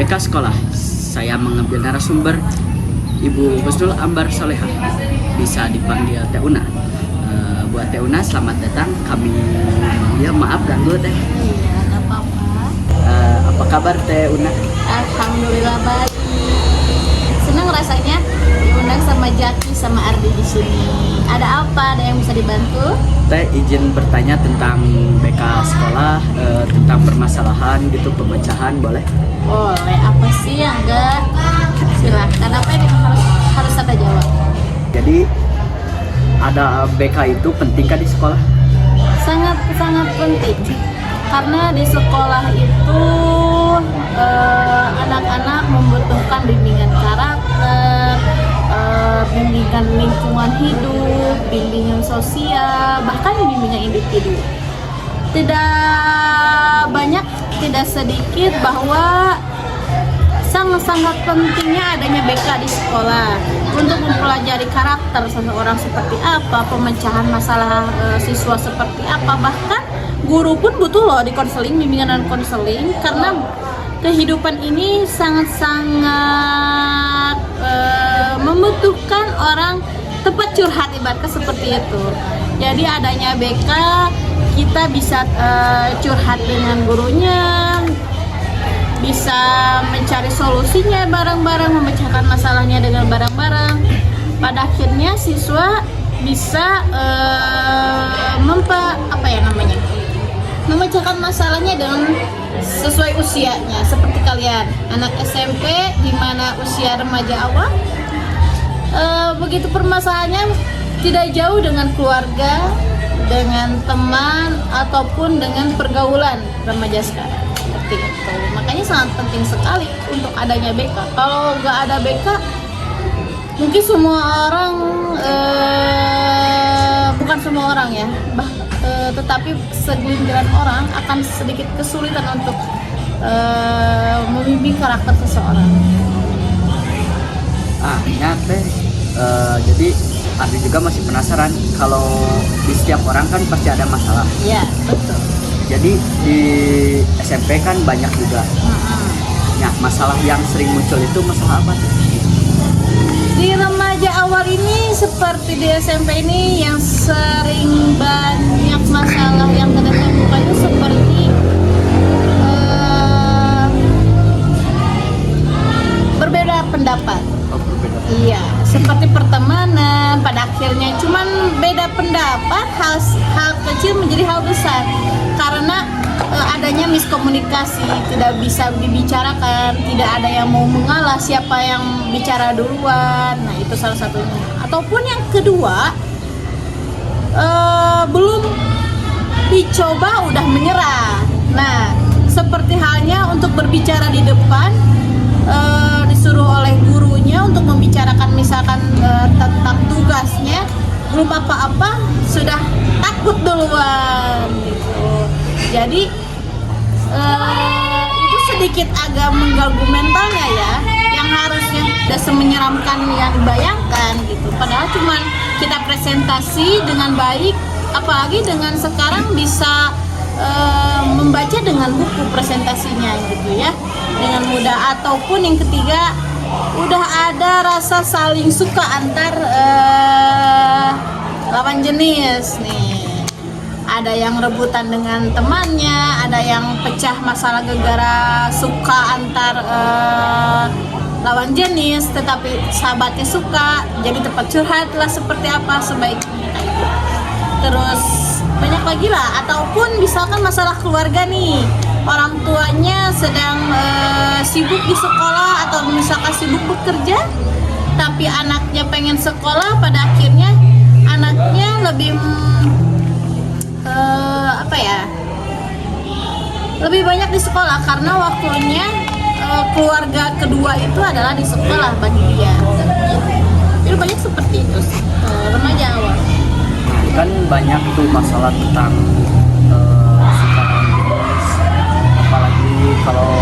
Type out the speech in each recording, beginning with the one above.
BK Sekolah. Saya mengambil narasumber Ibu Husnul Ambar Soleha, bisa dipanggil Teh Una. Buat Teh Una, selamat datang. Kami ya maaf ganggu Teh. Iya, nggak apa-apa. Apa kabar Teh Una? Alhamdulillah baik. Senang rasanya diundang sama Jaki sama Ardi di sini. Ada apa? Ada yang bisa dibantu? Teh izin bertanya tentang BK Sekolah, tentang permasalahan gitu, pemecahan boleh? Boleh. Apa sih yang enggak? Silahkan. Apa yang harus saya jawab? Jadi ada BK itu pentingkah di sekolah? Sangat penting. Karena di sekolah itu anak-anak membutuhkan bimbingan karakter, bimbingan lingkungan hidup, bimbingan sosial, bahkan bimbingan individu. Tidak banyak, tidak sedikit bahwa sangat pentingnya adanya BK di sekolah untuk mempelajari karakter seseorang seperti apa, pemecahan masalah siswa seperti apa, bahkan guru pun butuh loh di konseling, bimbingan dan konseling, karena kehidupan ini sangat membutuhkan orang tempat curhat, ibaratnya seperti itu. Jadi adanya BK, kita bisa curhat dengan gurunya, bisa mencari solusinya bareng-bareng, memecahkan masalahnya dengan bareng-bareng. Pada akhirnya siswa bisa memecahkan masalahnya dengan sesuai usianya. Seperti kalian, anak SMP di mana usia remaja awal, begitu permasalahannya tidak jauh dengan keluarga, dengan teman, ataupun dengan pergaulan remaja sekarang. Seperti itu. Makanya sangat penting sekali untuk adanya BK. Kalau nggak ada BK, mungkin semua orang, bukan semua orang ya, tetapi segelintiran orang akan sedikit kesulitan untuk membimbing karakter seseorang. Ya Teh, jadi Ardi juga masih penasaran, kalau di setiap orang kan pasti ada masalah. Ya, betul. Jadi di SMP kan banyak juga. Ya, masalah yang sering muncul itu masalah apa tuh? Di remaja awal ini seperti di SMP ini yang sering banyak masalah yang kita temukan itu seperti berbeda pendapat. Iya, seperti pertemanan, pada akhirnya cuman beda pendapat, hal kecil menjadi hal besar karena adanya miskomunikasi, tidak bisa dibicarakan, tidak ada yang mau mengalah siapa yang bicara duluan. Nah, itu salah satunya. Ataupun yang kedua, belum dicoba udah menyerah. Nah, seperti halnya untuk berbicara di depan, disuruh oleh gurunya untuk membicarakan misalkan tentang tugasnya, belum apa-apa sudah takut duluan gitu. Jadi itu sedikit agak mengganggu mentalnya ya, yang harusnya tidak semenyeramkan yang dibayangkan gitu. Padahal cuman kita presentasi dengan baik, apalagi dengan sekarang bisa membaca dengan buku presentasinya gitu ya, dengan mudah. Ataupun yang ketiga, udah ada rasa saling suka antar lawan jenis nih. Ada yang rebutan dengan temannya, ada yang pecah masalah gara-gara suka antar lawan jenis, tetapi sahabatnya suka, jadi tempat curhat lah seperti apa sebaiknya kayak gitu. Terus banyak lagi lah. Ataupun misalkan masalah keluarga nih, orang tuanya sedang sibuk di sekolah atau misalkan sibuk bekerja, tapi anaknya pengen sekolah, pada akhirnya anaknya lebih lebih banyak di sekolah karena waktunya keluarga kedua itu adalah di sekolah bagi dia. Jadi banyak seperti itu remaja awal. Kan banyak tuh masalah tentang suka jenis, apalagi kalau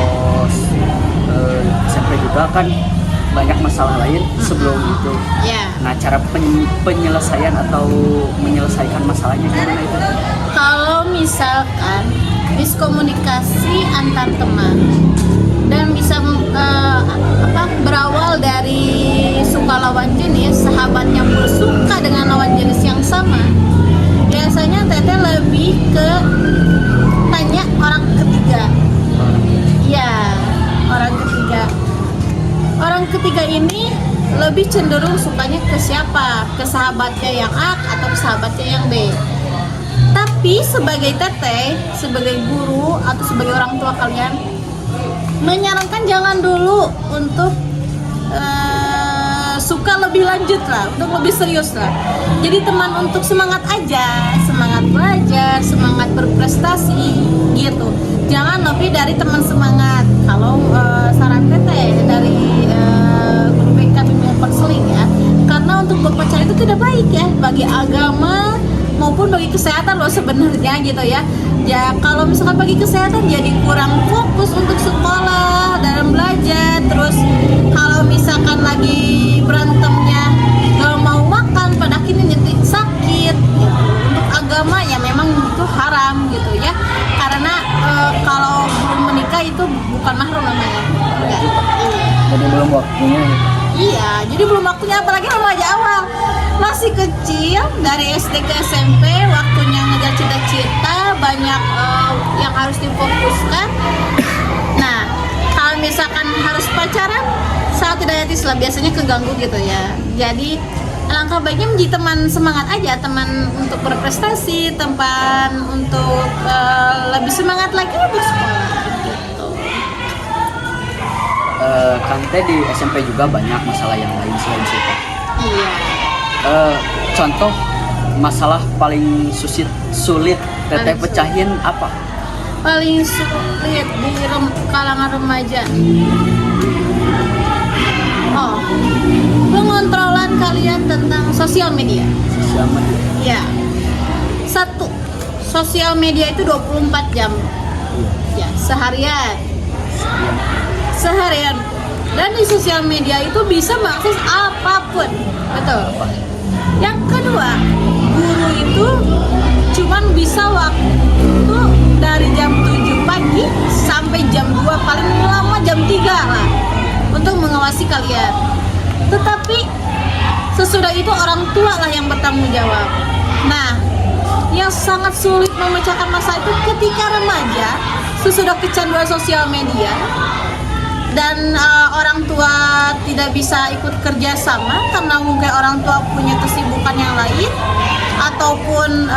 SMP juga kan banyak masalah lain sebelum itu. Yeah. Nah, cara penyelesaian atau menyelesaikan masalahnya gimana itu? Kalau misalkan miskomunikasi antar teman dan bisa ketiga ini lebih cenderung sukanya ke siapa? Ke sahabatnya yang A atau ke sahabatnya yang B. Tapi sebagai teteh, sebagai guru atau sebagai orang tua kalian, menyarankan jangan dulu untuk suka lebih lanjut lah, untuk lebih serius lah. Jadi teman untuk semangat aja, semangat belajar, semangat berprestasi gitu. Jangan lebih dari teman semangat. Kalau saran teteh dari guru BK bimbingan konseling ya, karena untuk berpacaran itu tidak baik ya bagi agama maupun bagi kesehatan loh sebenarnya gitu ya. Ya kalau misalkan bagi kesehatan jadi kurang fokus untuk sekolah dalam belajar. Terus kalau misalkan lagi berantemnya gak mau makan pada akhirnya jadi sakit gitu. Untuk agama ya memang itu haram gitu ya, karena kalau belum menikah itu bukan mahram namanya. Enggak. Jadi belum waktunya. Iya, jadi belum waktunya, apalagi remaja awal. Masih kecil, dari SD ke SMP, waktunya ngejar cita-cita, banyak yang harus difokuskan. Nah, kalau misalkan harus pacaran, saat tidak etis lah, biasanya keganggu gitu ya. Jadi, alangkah baiknya menjadi teman semangat aja, teman untuk berprestasi, teman untuk lebih semangat lagi untuk sekolah gitu. Kan teh di SMP juga banyak masalah yang lain selain situ. Iya. Contoh masalah paling sulit teteh Paling pecahin apa? Paling sulit di kalangan remaja. Oh, pengontrolan kalian tentang sosial media. Sosial media. Ya. Satu, sosial media itu 24 jam. Ya, seharian. Dan di sosial media itu bisa mengakses apapun. Betul. Yang kedua, guru itu cuman bisa waktu dari jam 7 pagi sampai jam 2, paling lama jam 3 lah untuk mengawasi kalian. Tetapi sesudah itu orang tua lah yang bertanggung jawab. Nah, yang sangat sulit memecahkan masalah itu ketika remaja sesudah kecanduan sosial media dan orang tua tidak bisa ikut kerja sama karena mungkin orang tua punya kesibukan yang lain, ataupun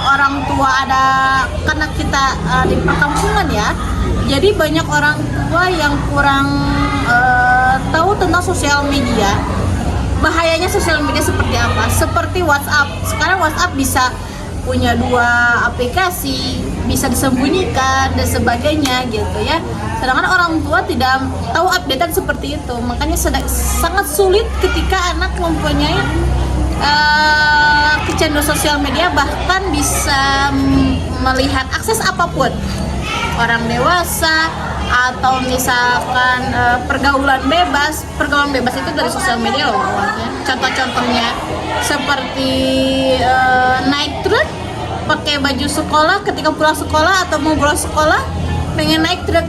orang tua ada, karena kita di perkampungan ya, jadi banyak orang tua yang kurang tahu tentang sosial media. Bahayanya sosial media seperti apa? Seperti WhatsApp. Sekarang WhatsApp bisa punya 2 aplikasi, bisa disembunyikan dan sebagainya gitu ya. Sedangkan orang tua tidak tahu updatean seperti itu. Makanya sangat sulit ketika anak mempunyai kecanduan sosial media, bahkan bisa melihat akses apapun. Orang dewasa atau misalkan pergaulan bebas itu dari sosial media loh awalnya. Contoh-contohnya seperti naik truk, pakai baju sekolah, ketika pulang sekolah atau mau bolos sekolah pengen naik truk,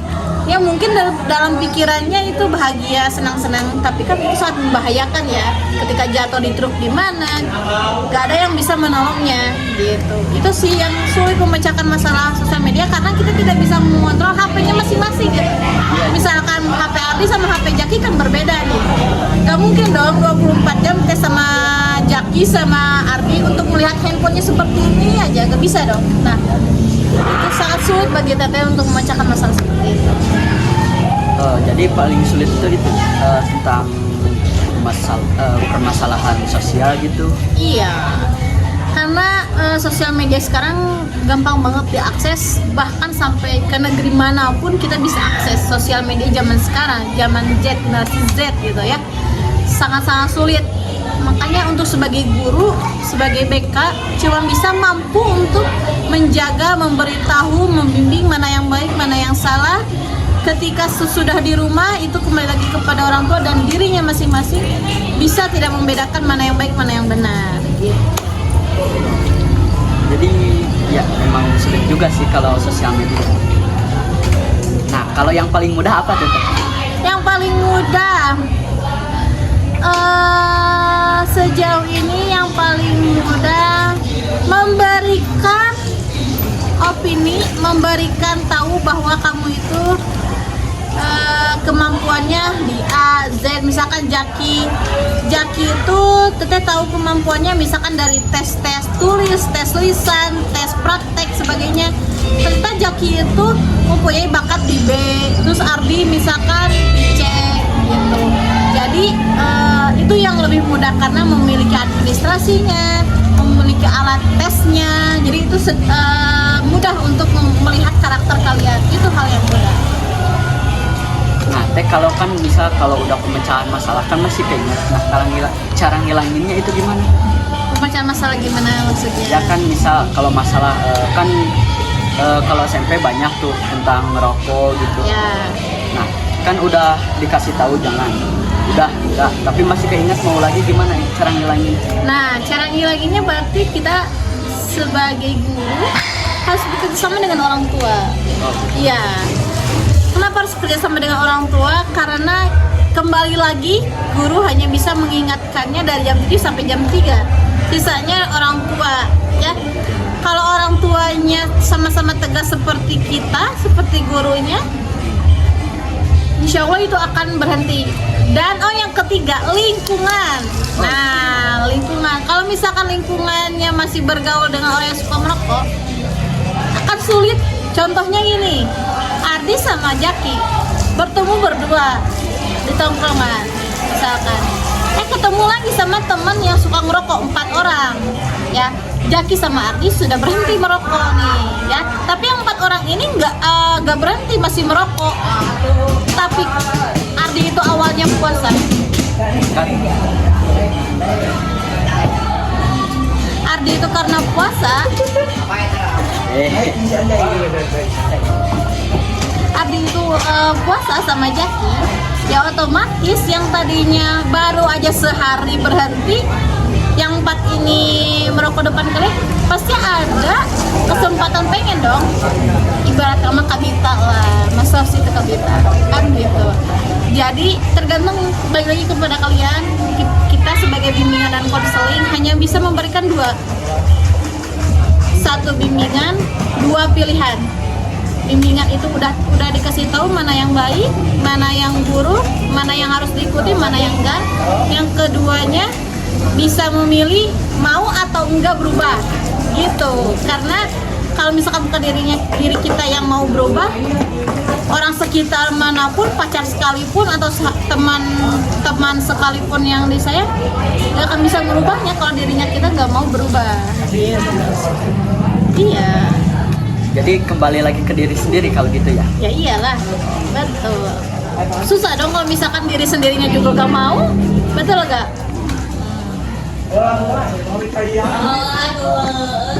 ya mungkin dalam pikirannya itu bahagia, senang-senang, tapi kan itu sangat membahayakan ya. Ketika jatuh di truk gimana, gak ada yang bisa menolongnya gitu. Itu sih yang sulit memecahkan masalah sosial media, karena kita tidak bisa mengontrol HP-nya masing-masing gitu. Misalkan HP Ardi sama HP Jaki kan berbeda nih, gak mungkin dong 24 jam kita sama Jaki sama Ardi untuk melihat handphonenya seperti ini aja, gak bisa dong. Nah, itu sangat sulit bagi teteh untuk memecahkan masalah seperti itu. Jadi paling sulit itu tentang permasalahan sosial gitu. Iya, karena sosial media sekarang gampang banget diakses, bahkan sampai ke negeri manapun kita bisa akses sosial media zaman sekarang, zaman Z, generasi Z gitu ya. Sangat-sangat sulit. Makanya untuk sebagai guru, sebagai BK cuma bisa mampu untuk menjaga, memberitahu, membimbing mana yang baik, mana yang salah. Ketika sesudah di rumah itu kembali lagi kepada orang tua dan dirinya masing-masing bisa tidak membedakan mana yang baik, mana yang benar gitu. Jadi ya memang sulit juga sih kalau sosial media. Nah, kalau yang paling mudah apa tuh? Yang paling mudah sejauh ini yang paling mudah memberikan opini, memberikan tahu bahwa kamu itu kemampuannya di A, Z misalkan Jaki itu teteh tahu kemampuannya misalkan dari tes tulis, tes lisan, tes praktek sebagainya. Ternyata Jaki itu mempunyai bakat di B, terus Ardi misalkan di C gitu. Jadi itu yang lebih mudah karena memiliki administrasinya, memiliki alat tesnya. Jadi itu mudah untuk melihat karakter kalian. Itu hal yang mudah. Nah, teh kalau kan bisa kalau udah pemecahan masalah kan masih keinget. Nah, kalau cara ngilanginnya itu gimana? Pemecahan masalah gimana maksudnya? Ya kan misal kalau masalah kan kalau SMP banyak tuh tentang ngerokok gitu. Ya. Nah, kan udah dikasih tahu jangan. Udah, tapi masih keinget mau lagi gimana ya cara ngilangin? Nah, cara ngilanginnya berarti kita sebagai guru harus bekerja sama dengan orang tua. Iya. Kenapa harus bekerja sama dengan orang tua? Karena kembali lagi guru hanya bisa mengingatkannya dari jam 7 sampai jam 3. Sisanya orang tua, ya. Kalau orang tuanya sama-sama tegas seperti kita, seperti gurunya, insya Allah itu akan berhenti. Dan yang ketiga, lingkungan. Nah, lingkungan. Kalau misalkan lingkungannya masih bergaul dengan orang yang suka merokok, akan sulit. Contohnya gini, Ardi sama Jaki bertemu berdua di tongkrongan, misalkan. Ketemu lagi sama teman yang suka ngerokok 4 orang, ya. Jaki sama Ardi sudah berhenti merokok nih, ya. Tapi yang 4 orang ini nggak berhenti, masih merokok. Tapi Ardi itu awalnya puasa. Ardi itu karena puasa. Ardi itu puasa sama Jaki, ya otomatis yang tadinya baru aja sehari berhenti, yang 4 ini merokok depan kalian, pasti ada kesempatan pengen dong. Ibarat sama kabita lah, masa sih itu kabita kan gitu. Jadi tergantung, balik lagi kepada kalian. Kita sebagai bimbingan dan konseling hanya bisa memberikan 2. 1 bimbingan, 2 pilihan. Bimbingan itu udah dikasih tahu mana yang baik, mana yang buruk, mana yang harus diikuti, mana yang enggak. Yang keduanya bisa memilih mau atau enggak berubah gitu. Karena kalau misalkan bukan diri kita yang mau berubah, orang sekitar manapun, pacar sekalipun atau teman sekalipun yang disayang, nggak akan bisa merubahnya kalau dirinya kita nggak mau berubah. Iya. Jadi kembali lagi ke diri sendiri kalau gitu ya? Ya iyalah, betul. Susah dong kalau misalkan diri sendirinya juga gak mau, betul gak?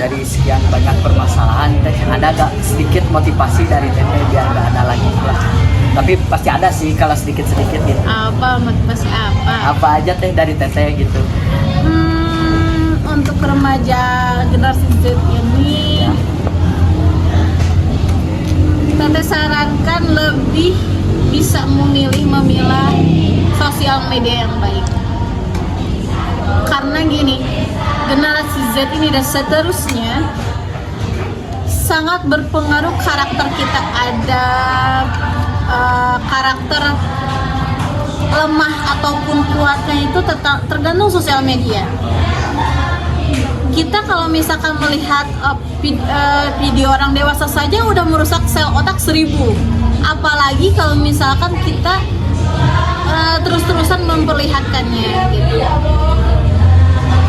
Dari sekian banyak permasalahan, teh ada gak sedikit motivasi dari teteh biar gak ada lagi lah? Tapi pasti ada sih kalau sedikit-sedikit gitu. Apa motivasi apa? Apa aja teh dari teteh gitu? Untuk remaja generasi Z ini, teteh sarankan lebih bisa memilah sosial media yang baik. Karena gini, generasi Z ini dan seterusnya sangat berpengaruh karakter kita. Ada karakter lemah ataupun kuatnya itu tergantung sosial media. Kita kalau misalkan melihat video orang dewasa saja udah merusak sel otak 1000, apalagi kalau misalkan kita terus-terusan memperlihatkannya gitu.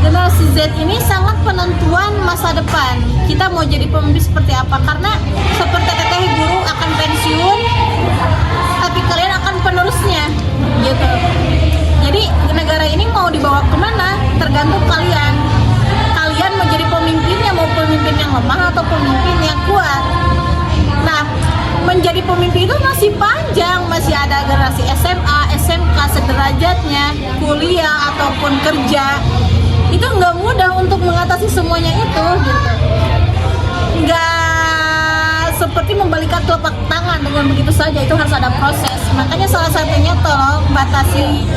Generasi Z ini sangat penentuan masa depan. Kita mau jadi pemimpin seperti apa? Karena seperti teteh guru akan pensiun, tapi kalian akan penerusnya gitu. Jadi negara ini mau dibawa kemana? Tergantung kalian. Kalian mau jadi pemimpinnya, mau pemimpin yang lemah atau pemimpin yang kuat. Nah, menjadi pemimpin itu masih panjang, masih ada generasi SMA, SMK sederajatnya, kuliah ataupun kerja. Itu nggak mudah untuk mengatasi semuanya itu gitu. Nggak seperti membalikan telapak tangan dengan begitu saja, itu harus ada proses. Makanya salah satunya tolong batasi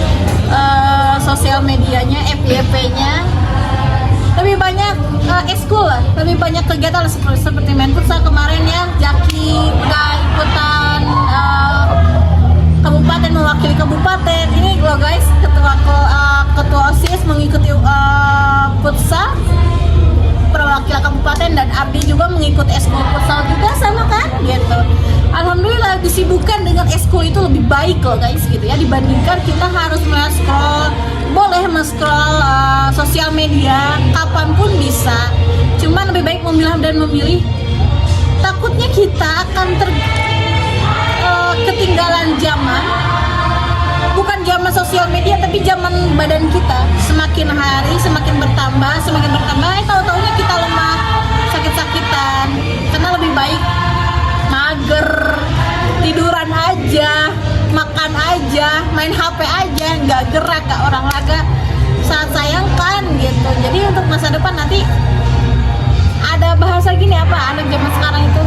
sosial medianya, FYP-nya. Lebih banyak ekskul lah, lebih banyak kegiatan lah, seperti main futsal kemarin ya, Jaki udah ikutan kabupaten, mewakili kabupaten. Ini loh guys, ketua OSIS mengikuti futsal perwakilan kabupaten, dan Ardi juga mengikuti eskul futsal juga sama kan gitu. Alhamdulillah disibukkan dengan eskul itu lebih baik loh guys gitu ya, dibandingkan kita harus scroll, boleh scroll sosial media kapanpun bisa, cuman lebih baik memilah dan memilih. Takutnya kita akan ketinggalan zaman, bukan zaman sosial media tapi zaman badan kita. Semakin hari semakin bertambah, tahu-taunya kita lemah, sakit-sakitan, karena lebih baik mager, tiduran aja, makan aja, main HP aja, nggak gerak, nggak olahraga. Sangat sayangkan gitu. Jadi untuk masa depan nanti ada bahasa gini apa, anak zaman sekarang itu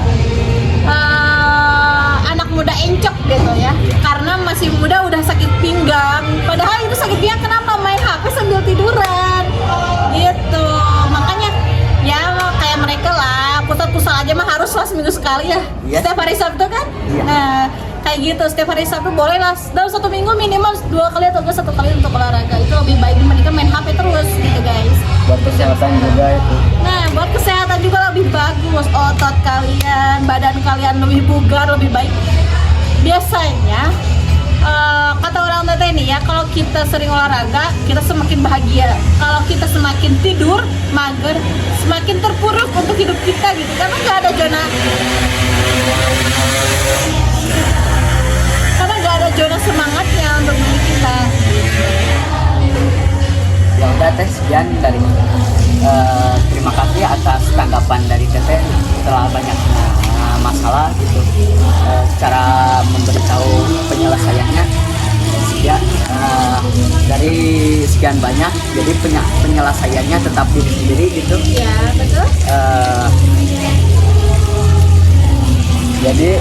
anak muda encok gitu ya, karena masih muda udah sakit pinggang, padahal itu sakit pinggang kenapa, main HP sambil tiduran gitu. Makanya ya kayak mereka lah, pusat-pusat aja mah harus lah seminggu sekali ya, setiap hari Sabtu kan. Nah kayak gitu, setiap hari Sabtu boleh lah, dalam satu minggu minimal 2 kali atau 1 kali untuk olahraga. Itu lebih baik dibandingkan main HP terus gitu guys. Buat kesehatan juga itu. Nah buat kesehatan juga lebih bagus, otot kalian, badan kalian lebih bugar, lebih baik. Biasanya kata orang tua ini ya, kalau kita sering olahraga kita semakin bahagia, kalau kita semakin tidur mager semakin terpuruk untuk hidup kita gitu, karena nggak ada zona semangatnya untuk diri kita. Ya udah teh, sekian dari terima kasih atas tanggapan dari Teteh setelah banyak masalah gitu, cara memberitahu penyelesaiannya. Ya dari sekian banyak, jadi penyelesaiannya tetap diri sendiri gitu. Ya betul. Jadi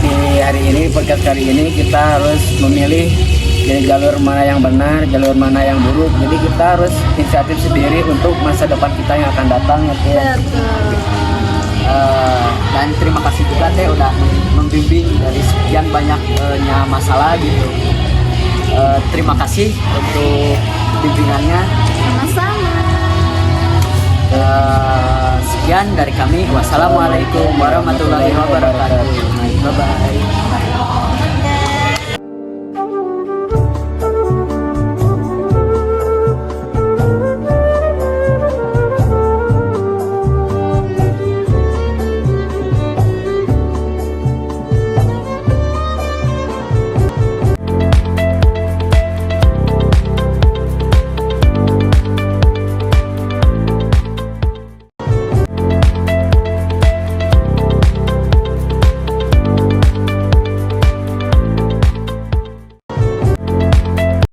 di hari ini, podcast kali ini kita harus memilih dari jalur mana yang benar, jalur mana yang buruk. Jadi kita harus inisiatif sendiri untuk masa depan kita yang akan datang gitu ya. Betul. Dan terima kasih juga Teh udah membimbing dari sekian banyaknya masalah gitu. Terima kasih untuk bimbingannya. Sama-sama. Sekian dari kami. Wassalamualaikum warahmatullahi wabarakatuh. Bye bye.